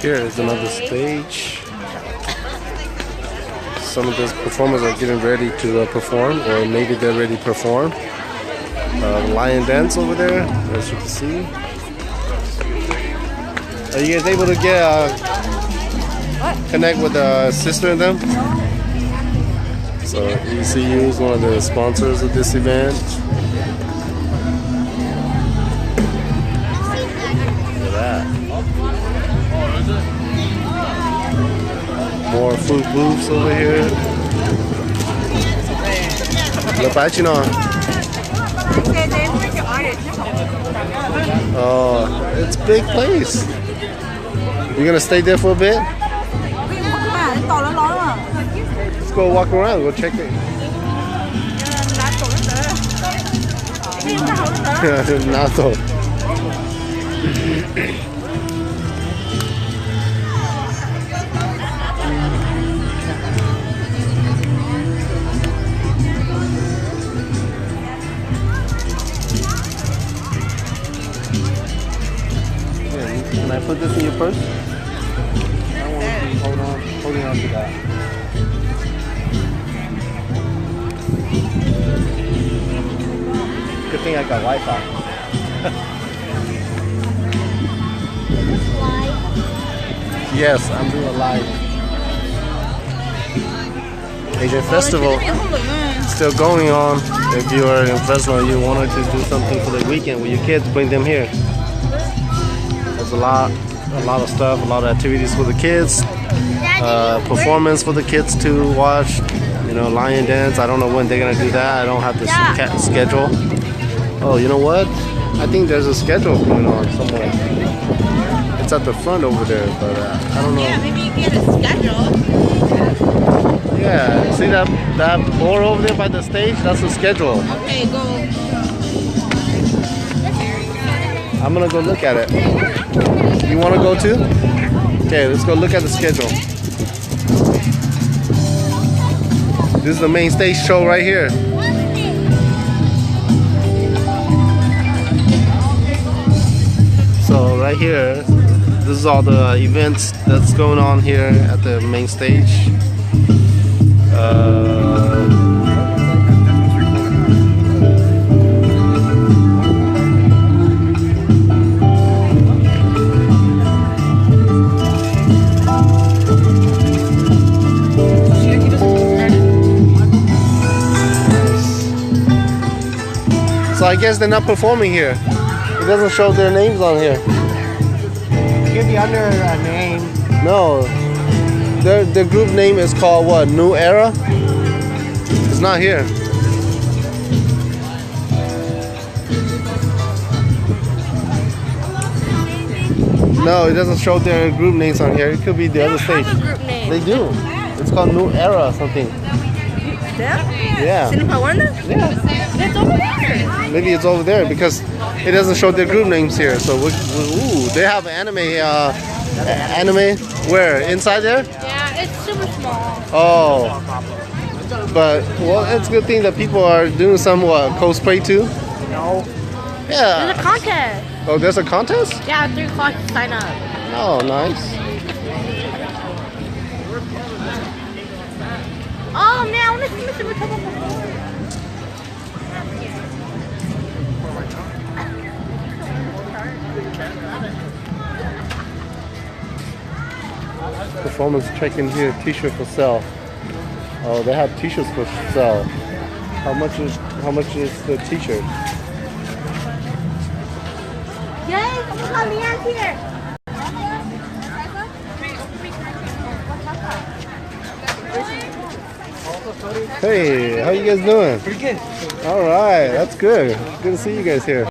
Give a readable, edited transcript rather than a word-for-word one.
Here is another stage. Some of the performers are getting ready to perform, or maybe they're ready to perform. Lion dance over there, as you can see. Are you guys able to get connect with the sister and them? So ECU is one of the sponsors of this event. Look at that. More food booths over here. Oh, it's a big place. You gonna stay there for a bit? Let's go walk around, go check it. ntau. Can I put this in your purse? I want to be holding on to that. Good thing I got Wi-Fi. Yes, I'm doing a live. Asian Festival still going on. If you are in Fresno, you wanted to do something for the weekend with your kids, bring them here. There's a lot of stuff, a lot of activities for the kids. Performance for the kids to watch. You know, lion dance. I don't know when they're gonna do that. I don't have the schedule. Oh, you know what? I think there's a schedule going on somewhere. It's at the front over there, but I don't know. Yeah, maybe you get a schedule. Yeah, see that board over there by the stage? That's the schedule. Okay, go. I'm gonna go look at it. You wanna go too? Okay, let's go look at the schedule. This is the main stage show right here. So right here, this is all the events that's going on here at the main stage. So I guess they're not performing here. It doesn't show their names on here. Give me under a name. No. Their group name is called what? New Era? It's not here. No, it doesn't show their group names on here. It could be the other stage. Have a group name. They do. It's called New Era or something. Yeah. Yeah. It's over there. Maybe it's over there because it doesn't show their group names here. So ooh, they have anime. Anime where? Inside there? Yeah, it's super small. Oh. But well, it's a good thing that people are doing some cosplay too. No. Yeah. There's a contest. Oh, there's a contest? Yeah, 3 o'clock to sign up. Oh, nice. Oh man, I want to see Mr. Matoma perform. Performance check-in here. T-shirt for sale. Oh, they have T-shirts for sale. How much is the T-shirt? Yay! Oh my God, Leanne's here. Hey, how you guys doing? Pretty good. All right, that's good. Good to see you guys here.